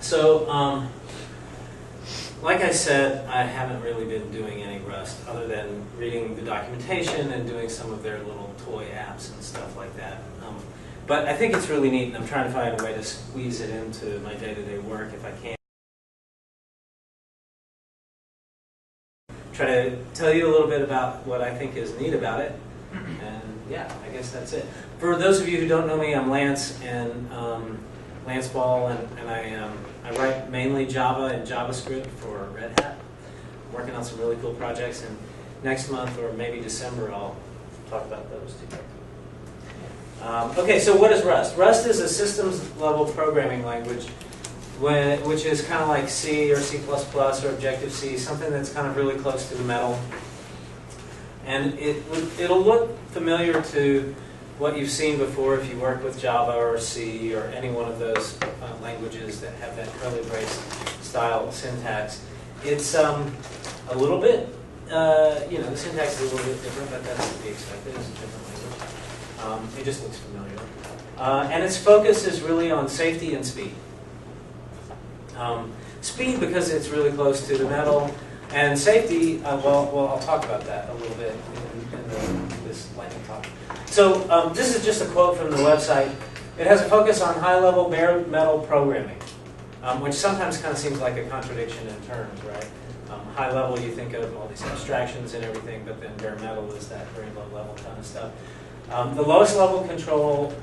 So, like I said, I haven't really been doing any Rust other than reading the documentation and doing some of their little toy apps and stuff like that. But I think it's really neat, and I'm trying to find a way to squeeze it into my day-to-day work if I can. Try to tell you a little bit about what I think is neat about it, and yeah, I guess that's it. For those of you who don't know me, I'm Lance, and Lance Ball, and I write mainly Java and JavaScript for Red Hat. I'm working on some really cool projects, and next month or maybe December I'll talk about those too. Okay, so what is Rust? Rust is a systems-level programming language, which is kind of like C or C++ or Objective-C, something that's kind of really close to the metal. And it'll look familiar to what you've seen before if you work with Java or C or any one of those languages that have that curly brace style syntax. It's a little bit, the syntax is a little bit different, but that's to be expected. It's a different language. It just looks familiar. And its focus is really on safety and speed. Speed because it's really close to the metal, and safety, well, I'll talk about that a little bit in this lightning talk. So this is just a quote from the website. It has a focus on high-level bare metal programming, which sometimes kind of seems like a contradiction in terms, right? High level, you think of all these abstractions and everything, but then bare metal is that very low-level kind of stuff. The lowest level control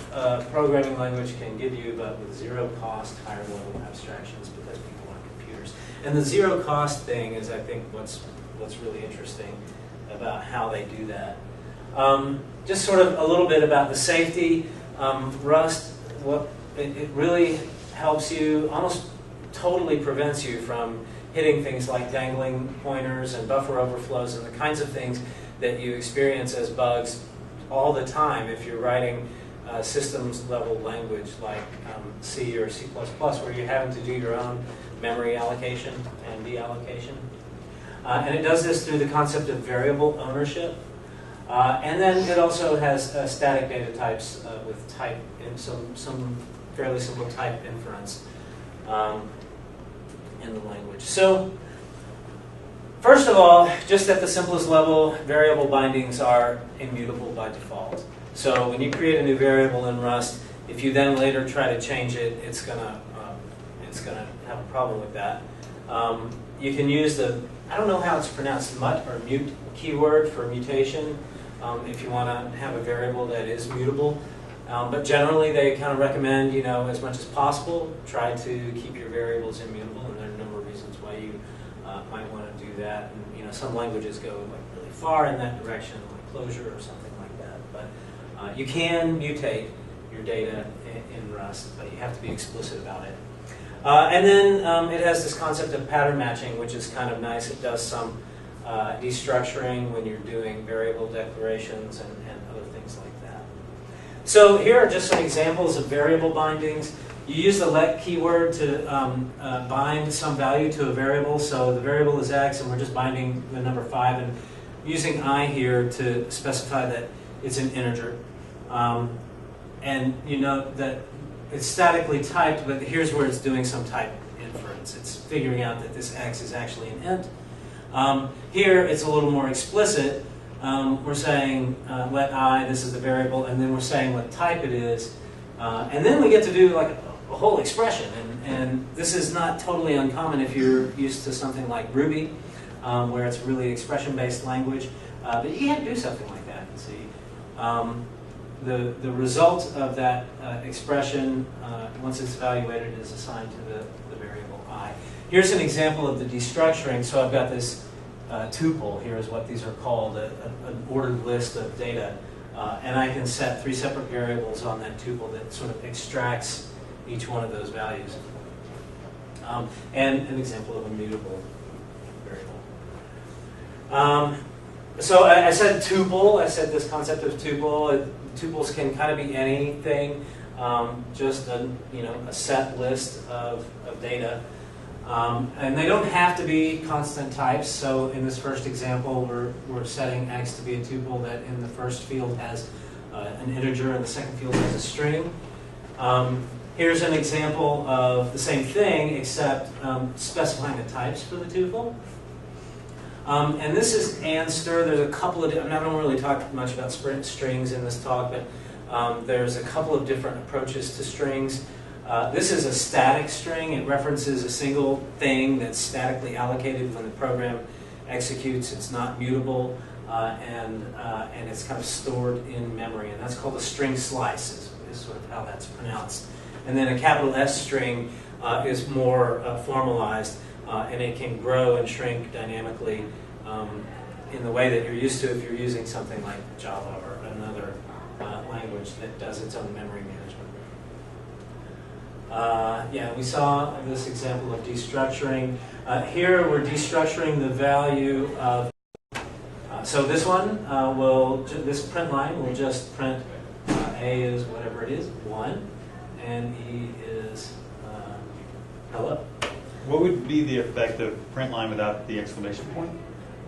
programming language can give you, but with zero cost, higher level abstractions because people want computers. And the zero cost thing is, I think, what's really interesting about how they do that. Just sort of a little bit about the safety. Rust, it really helps you, almost totally prevents you from hitting things like dangling pointers and buffer overflows and the kinds of things that you experience as bugs all the time if you're writing systems level language like C or C++, where you're having to do your own memory allocation and deallocation. And it does this through the concept of variable ownership. And then it also has static data types with type, and some fairly simple type inference in the language. So, first of all, just at the simplest level, variable bindings are immutable by default. So when you create a new variable in Rust, if you then later try to change it, it's gonna have a problem with that. You can use the, I don't know how it's pronounced, mut or mute keyword for mutation if you want to have a variable that is mutable. But generally, they kind of recommend, as much as possible, try to keep your variables immutable, and there are a number of reasons why you might want to do that. And some languages go like really far in that direction, like Clojure or something like that. But you can mutate your data in Rust, but you have to be explicit about it. And then it has this concept of pattern matching, which is kind of nice. It does some destructuring when you're doing variable declarations and other things like that. So here are just some examples of variable bindings. You use the let keyword to bind some value to a variable. So the variable is x, and we're just binding the number 5, and using I here to specify that it's an integer. And you note that it's statically typed, but here's where it's doing some type inference. It's figuring out that this x is actually an int. Here it's a little more explicit. We're saying let I, this is the variable, and then we're saying what type it is. And then we get to do like a whole expression. And this is not totally uncommon if you're used to something like Ruby, where it's really expression-based language. But you can't do something like that, you see. The result of that expression, once it's evaluated, is assigned to the variable I. Here's an example of the destructuring. So I've got this tuple. Here is what these are called, an ordered list of data. And I can set 3 separate variables on that tuple that sort of extracts each one of those values. And an example of a mutable variable. So I said tuple. I said this concept of tuple. Tuples can kind of be anything, just a set list of data. And they don't have to be constant types. So in this first example, we're setting x to be a tuple that in the first field has an integer and the second field has a string. Here's an example of the same thing, except specifying the types for the tuple. And this is answer. There's a couple of, I'm not going to really talk much about strings in this talk, but there's a couple of different approaches to strings. This is a static string. It references a single thing that's statically allocated when the program executes. It's not mutable, and it's kind of stored in memory. And that's called a string slice, is sort of how that's pronounced. And then a capital S string is more formalized, and it can grow and shrink dynamically in the way that you're used to if you're using something like Java or another language that does its own memory management. Yeah, we saw this example of destructuring. Here we're destructuring the value of, so this one this print line will just print A is whatever it is, 1, and E is hello. What would be the effect of print line without the exclamation point?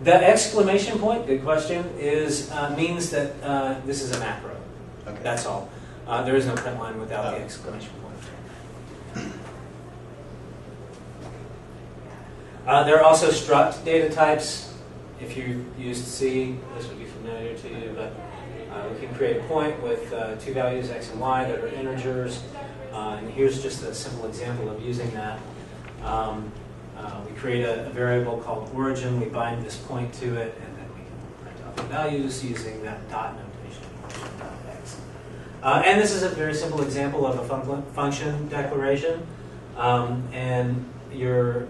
The exclamation point, good question, is means that this is a macro. Okay. That's all. There is no print line without the exclamation point. There are also struct data types. If you used C, this would be familiar to you, but we can create a point with two values, x and y, that are integers. And here's just a simple example of using that. We create a variable called origin, we bind this point to it, and then we can print out the values using that dot notation, origin.x. And this is a very simple example of a function declaration. And your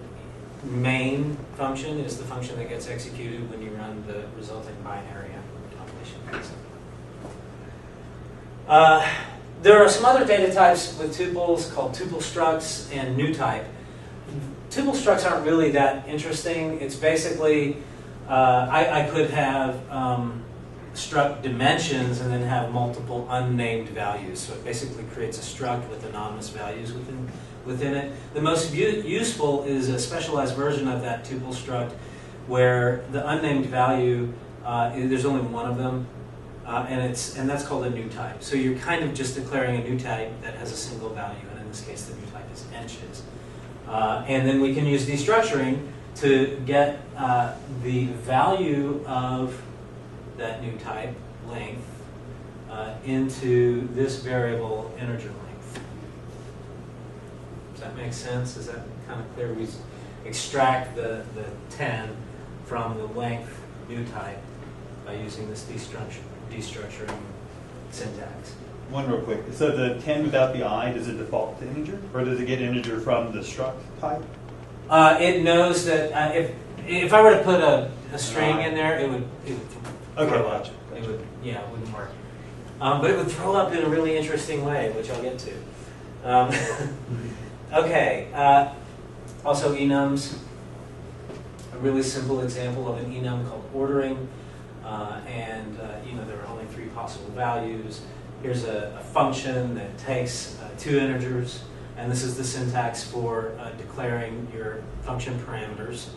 main function is the function that gets executed when you run the resulting binary compilation. There are some other data types with tuples called tuple structs and new type. Tuple structs aren't really that interesting. It's basically, I could have struct dimensions and then have multiple unnamed values. So it basically creates a struct with anonymous values within it. The most useful is a specialized version of that tuple struct where the unnamed value, there's only one of them, and that's called a new type. So you're kind of just declaring a new type that has a single value, and in this case the new type is inches. And then we can use destructuring to get the value of that new type, length, into this variable integer length. Does that make sense? Is that kind of clear? We extract the 10 from the length new type by using this destructuring syntax. One real quick. So the 10 without the I, does it default to integer? Or does it get integer from the struct type? It knows that if I were to put a string in there, it would Okay, throw up. gotcha. It wouldn't work. But it would throw up in a really interesting way, which I'll get to. Okay. Also enums. A really simple example of an enum called ordering. There are only 3 possible values. Here's a function that takes 2 integers, and this is the syntax for declaring your function parameters.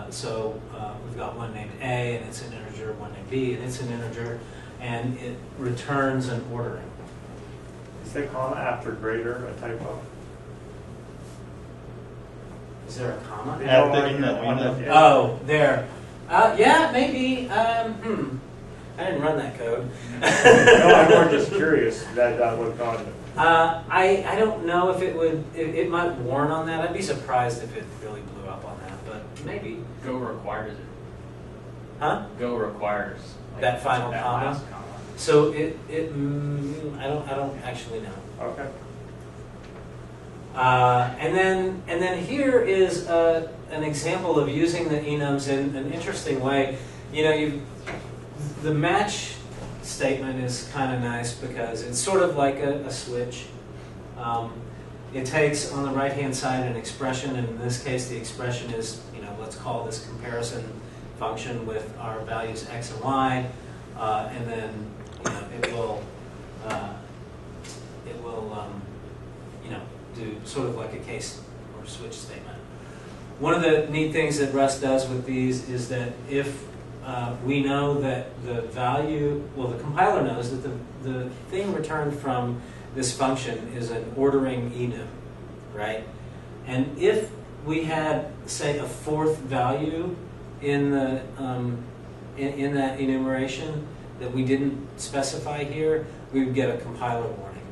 So we've got one named A, and it's an integer, one named B, and it's an integer, and it returns an ordering. Is the comma after greater a typo? Is there a comma? Oh, there. Yeah, maybe. I didn't run that code. no, I'm more just curious that would cause it. I don't know if it would. It might warn on that. I'd be surprised if it really blew up on that, but maybe. Go requires it. Huh? Go requires That final that comma? last comma. So I don't actually know. Okay. And then here is an example of using the enums in an interesting way. The match statement is kind of nice because it's sort of like a switch. It takes on the right-hand side an expression, and in this case the expression is, let's call this comparison function with our values x and y, and then it will do sort of like a case or switch statement. One of the neat things that Rust does with these is that if we know that the value, the compiler knows that the thing returned from this function is an ordering enum, right? And if we had, say, a fourth value in the in that enumeration that we didn't specify here, we would get a compiler warning.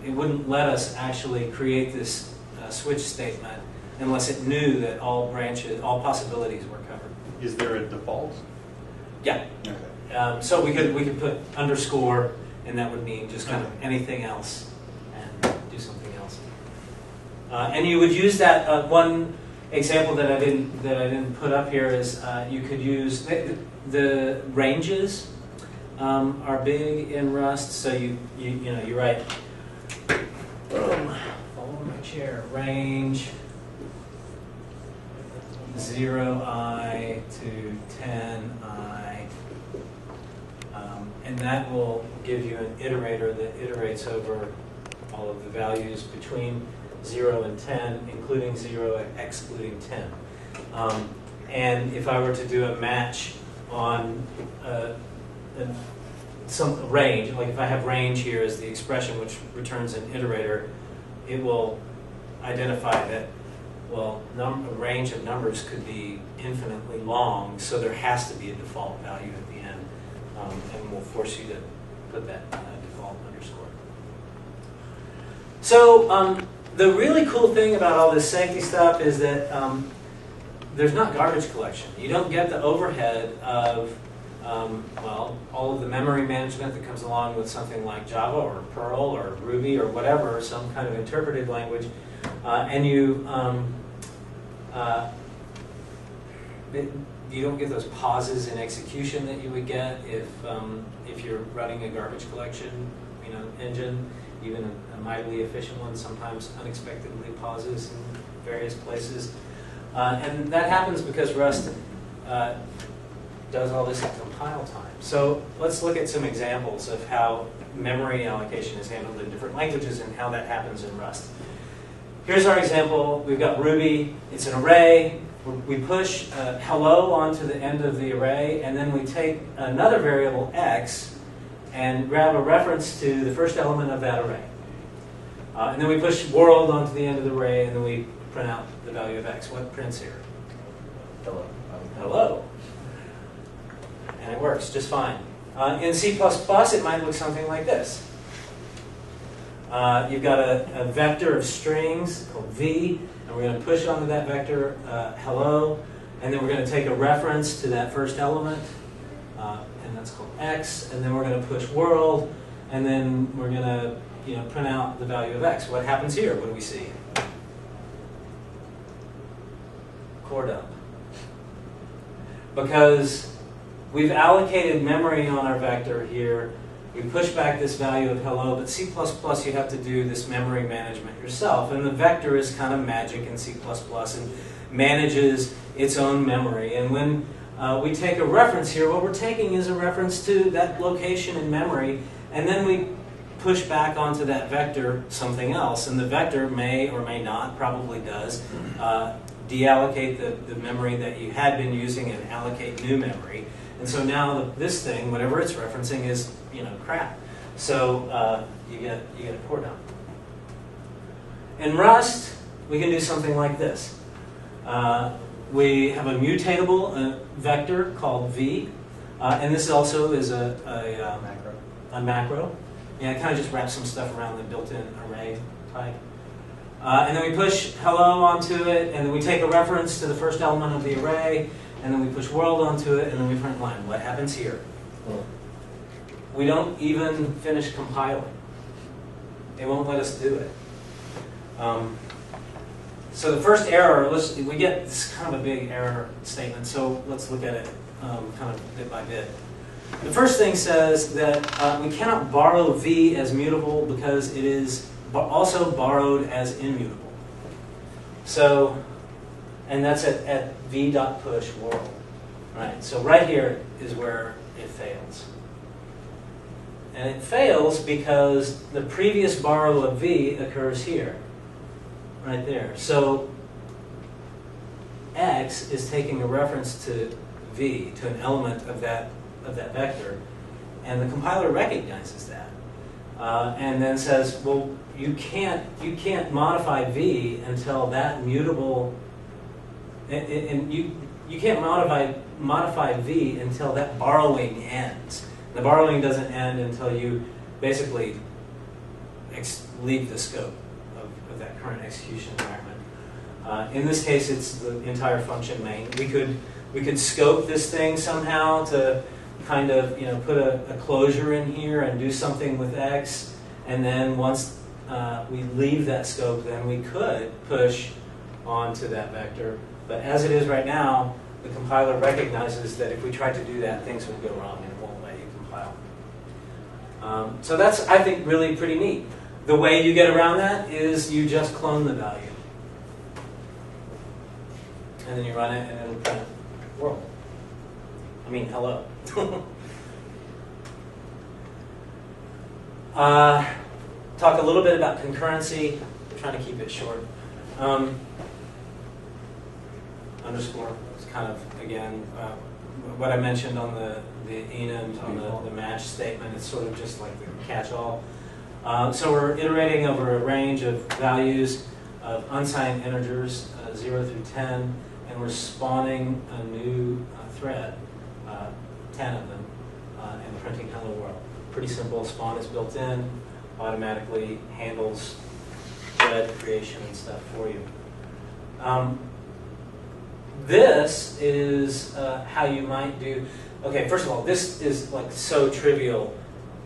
It wouldn't let us actually create this switch statement unless it knew that all branches, all possibilities were covered. Is there a default? Yeah. Okay. So we could put underscore, and that would mean just kind of anything else, and do something else. And you would use that. One example that I didn't put up here is you could use the ranges are big in Rust. So you write follow my chair range 0i to 10i, and that will give you an iterator that iterates over all of the values between 0 and 10, including 0 and excluding 10. And if I were to do a match on some range, like if I have range here as the expression which returns an iterator, it will identify that, well, a range of numbers could be infinitely long, so there has to be a default value at the end, and we'll force you to put that default underscore. So the really cool thing about all this sanctity stuff is that there's not garbage collection. You don't get the overhead of well, all of the memory management that comes along with something like Java or Perl or Ruby or whatever, some kind of interpreted language, and you don't get those pauses in execution that you would get if you're running a garbage collection, engine. Even a mightily efficient one sometimes unexpectedly pauses in various places, and that happens because Rust does all this at compile time. So let's look at some examples of how memory allocation is handled in different languages and how that happens in Rust. Here's our example. We've got Ruby. It's an array. We push hello onto the end of the array, and then we take another variable x and grab a reference to the first element of that array. And then we push world onto the end of the array, and then we print out the value of x. What prints here? Hello. Hello. And it works just fine. In C++, it might look something like this. You've got a vector of strings called v, and we're going to push onto that vector hello, and then we're going to take a reference to that first element, and that's called x, and then we're going to push world, and then we're going to print out the value of x. What happens here? What do we see? Core dump. Because we've allocated memory on our vector here. We push back this value of hello, but C++ you have to do this memory management yourself. And the vector is kind of magic in C++ and manages its own memory. And when we take a reference here, what we're taking is a reference to that location in memory, and then we push back onto that vector something else. And the vector may or may not, probably does, deallocate the memory that you had been using and allocate new memory. And so now this thing, whatever it's referencing, is crap. So you get a core dump. In Rust, we can do something like this. We have a mutatable vector called v, and this also is a macro. Yeah, it kind of just wraps some stuff around the built-in array type. And then we push hello onto it, and then we take a reference to the first element of the array, and then we push world onto it, and then we print line. What happens here? We don't even finish compiling. It won't let us do it. So the first error, we get this kind of a big error statement, so let's look at it kind of bit by bit. The first thing says that we cannot borrow v as mutable because it is also borrowed as immutable. So, and that's at v.push world. Right. So right here is where it fails. And it fails because the previous borrow of v occurs here. Right there. So x is taking a reference to v, to an element of that vector, and the compiler recognizes that. and then says, well, you can't modify V until that mutable, and you can't modify V until that borrowing ends. The borrowing doesn't end until you basically leave the scope of that current execution environment. In this case, it's the entire function main. We could scope this thing somehow to kind of put a closure in here and do something with X, and then once we leave that scope, then we could push onto that vector. But as it is right now, the compiler recognizes that if we try to do that, things would go wrong and it won't let you compile. So that's, I think, really pretty neat. The way you get around that is you just clone the value. And then you run it and it'll print world. I mean, hello. Talk a little bit about concurrency. I'm trying to keep it short. Underscore is kind of, again, what I mentioned on the enum, on the match statement. It's sort of just like the catch-all. So we're iterating over a range of values of unsigned integers, 0 through 10, and we're spawning a new thread, 10 of them, and printing hello world. Pretty simple. Spawn is built in, automatically handles thread creation and stuff for you. This is how you might do. Okay, first of all, this is like so trivial.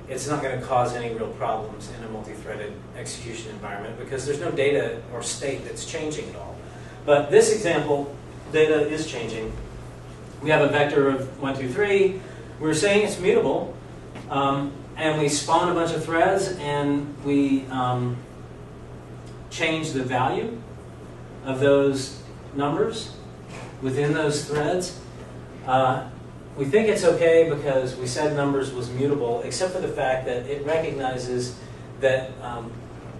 It's not going to cause any real problems in a multi-threaded execution environment because there's no data or state that's changing at all. But this example, data is changing. We have a vector of 1, 2, 3. We're saying it's mutable, and we spawn a bunch of threads, and we change the value of those numbers within those threads. We think it's okay because we said numbers was mutable, except for the fact that it recognizes that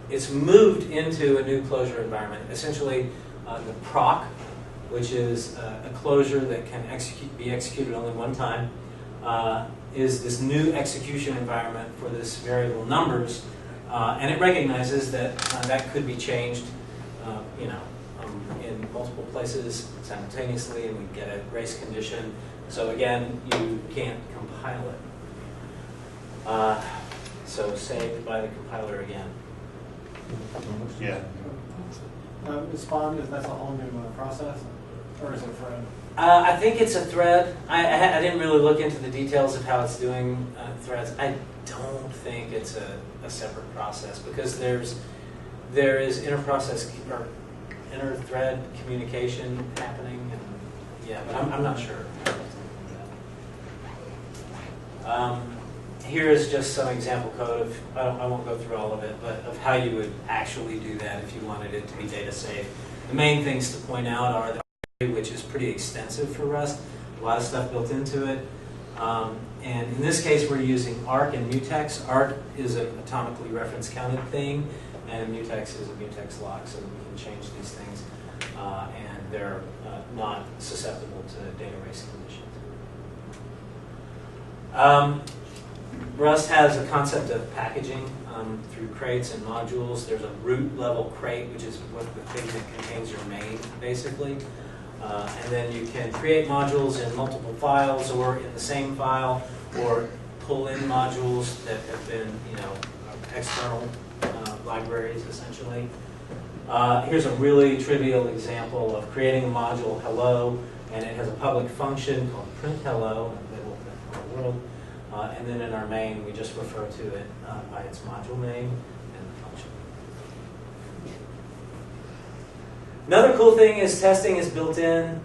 it's moved into a new closure environment. Essentially, the proc, which is a closure that can be executed only one time, is this new execution environment for this variable numbers, and it recognizes that that could be changed, in multiple places simultaneously, and we get a race condition. So again, you can't compile it. So saved by the compiler again. Yeah. Is spawn, that's a whole new process, or is it a thread? I think it's a thread. I didn't really look into the details of how it's doing threads. I don't think it's a separate process because there is inter-process or inter-thread communication happening. And, yeah, but I'm not sure. Here is just some example code of, I won't go through all of it, but of how you would actually do that if you wanted it to be data safe. The main things to point out are the which is pretty extensive for Rust, a lot of stuff built into it. And in this case, we're using arc and mutex. Arc is an atomically reference counted thing, and mutex is a mutex lock, so we can change these things, and they're not susceptible to data race conditions. Rust has a concept of packaging through crates and modules. There's a root level crate, which is what the thing that contains your main, basically. And then you can create modules in multiple files or in the same file, or pull in modules that have been, external libraries, essentially. Here's a really trivial example of creating a module, hello, and it has a public function called print hello, and it will print hello world. And then in our main, we just refer to it by its module name and the function. Another cool thing is testing is built in.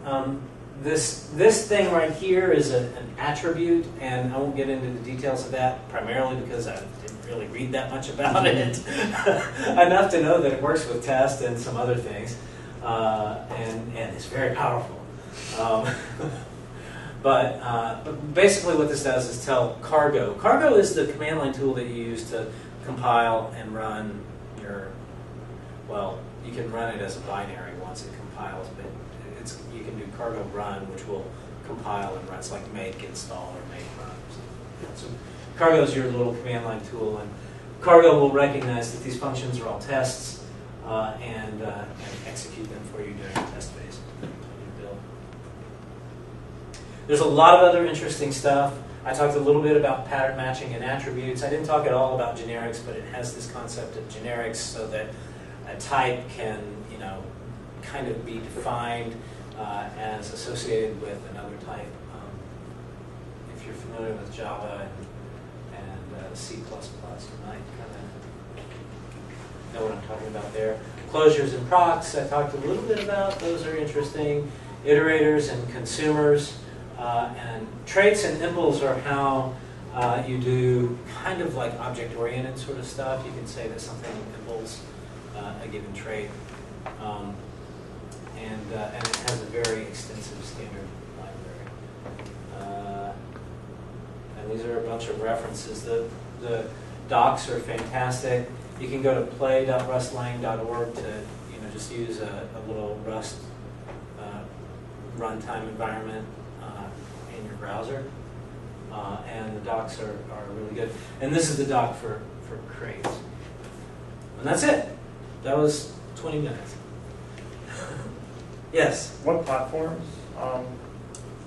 This thing right here is an attribute, and I won't get into the details of that, primarily because I didn't really read that much about it. Enough to know that it works with test and some other things, and it's very powerful. But basically what this does is tell cargo. Cargo is the command line tool that you use to compile and run your, well, you can run it as a binary once it compiles, but you can do cargo run, which will compile and run. It's like make install or make run or something. So cargo is your little command line tool, and Cargo will recognize that these functions are all tests and execute them for you during the test phase of your build. There's a lot of other interesting stuff. I talked a little bit about pattern matching and attributes. I didn't talk at all about generics, but it has this concept of generics so that a type can, kind of be defined as associated with another type. If you're familiar with Java and C++, you might kind of know what I'm talking about there. Closures and procs, I talked a little bit about. Those are interesting. Iterators and consumers. And traits and impls are how you do kind of like object-oriented sort of stuff. You can say that something impls a given trait. And it has a very extensive standard library. And these are a bunch of references. The docs are fantastic. You can go to play.rustlang.org to just use a little Rust runtime environment in your browser. And the docs are really good. And this is the doc for crates. And that's it. That was 20 minutes. Yes? What platforms?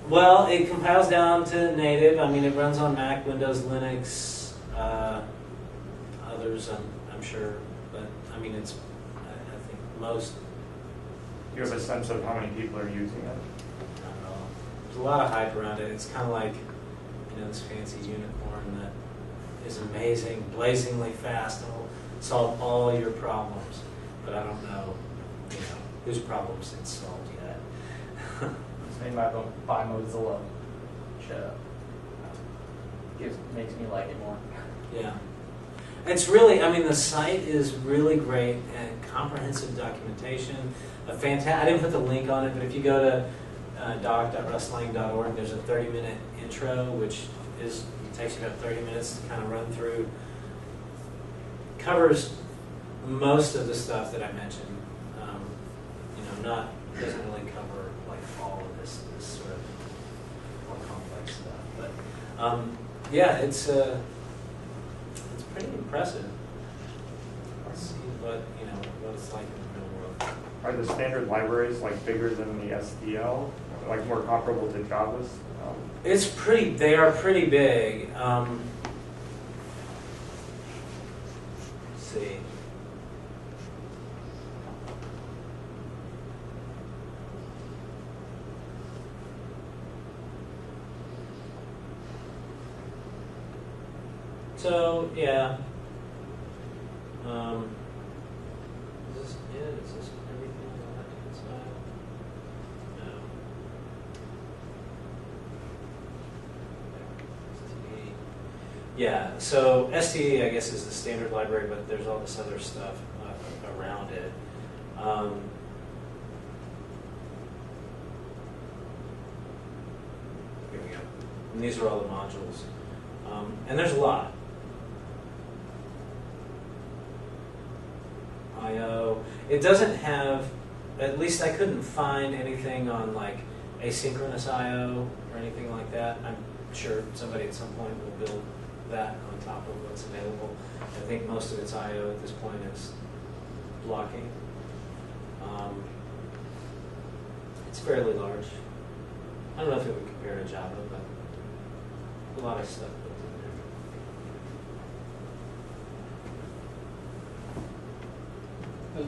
Well, it compiles down to native. I mean, it runs on Mac, Windows, Linux, others, I'm sure. But, I mean, it's, I think most... Do you have a sense of how many people are using it? I don't know. There's a lot of hype around it. It's kind of like, this fancy unicorn that is amazing, blazingly fast, and will solve all your problems. But I don't know, whose problems it's solved yet. It's made by Mozilla. Which makes me like it more. Yeah. It's really, the site is really great and comprehensive documentation. I didn't put the link on it, but if you go to doc.rustlang.org, there's a 30-minute intro, which takes you about 30 minutes to kind of run through. Covers most of the stuff that I mentioned. Doesn't really cover like all of this sort of more complex stuff. But yeah, it's pretty impressive. Let's see what it's like in the real world. Are the standard libraries like bigger than the SDL? Like more comparable to Java's? They are pretty big. Let's see. So, yeah. Is this it? Is this everything on the left-hand side? No. STE. Yeah, so STE, I guess, is the standard library, but there's all this other stuff around it. Here we go. And these are all the modules. And there's a lot. I/O. It doesn't have, at least I couldn't find anything on like asynchronous I/O or anything like that. I'm sure somebody at some point will build that on top of what's available. I think most of its I/O at this point is blocking. It's fairly large. I don't know if it would compare to Java, but a lot of stuff built in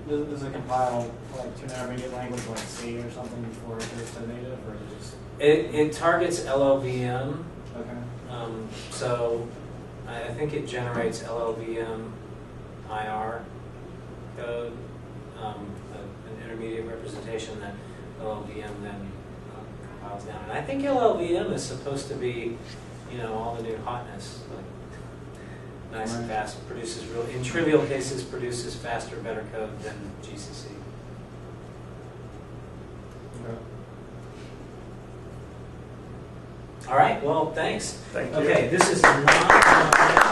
there. Does it compile like to an intermediate language like C or something before it goes to native, or is it just? It targets LLVM. Okay. So I think it generates LLVM IR code, an intermediate representation that LLVM then compiles down. And I think LLVM is supposed to be, all the new hotness, like nice and fast, in trivial cases, produces faster, better code than GCC. Okay. All right, well, thanks. Thank you. Okay, this is not...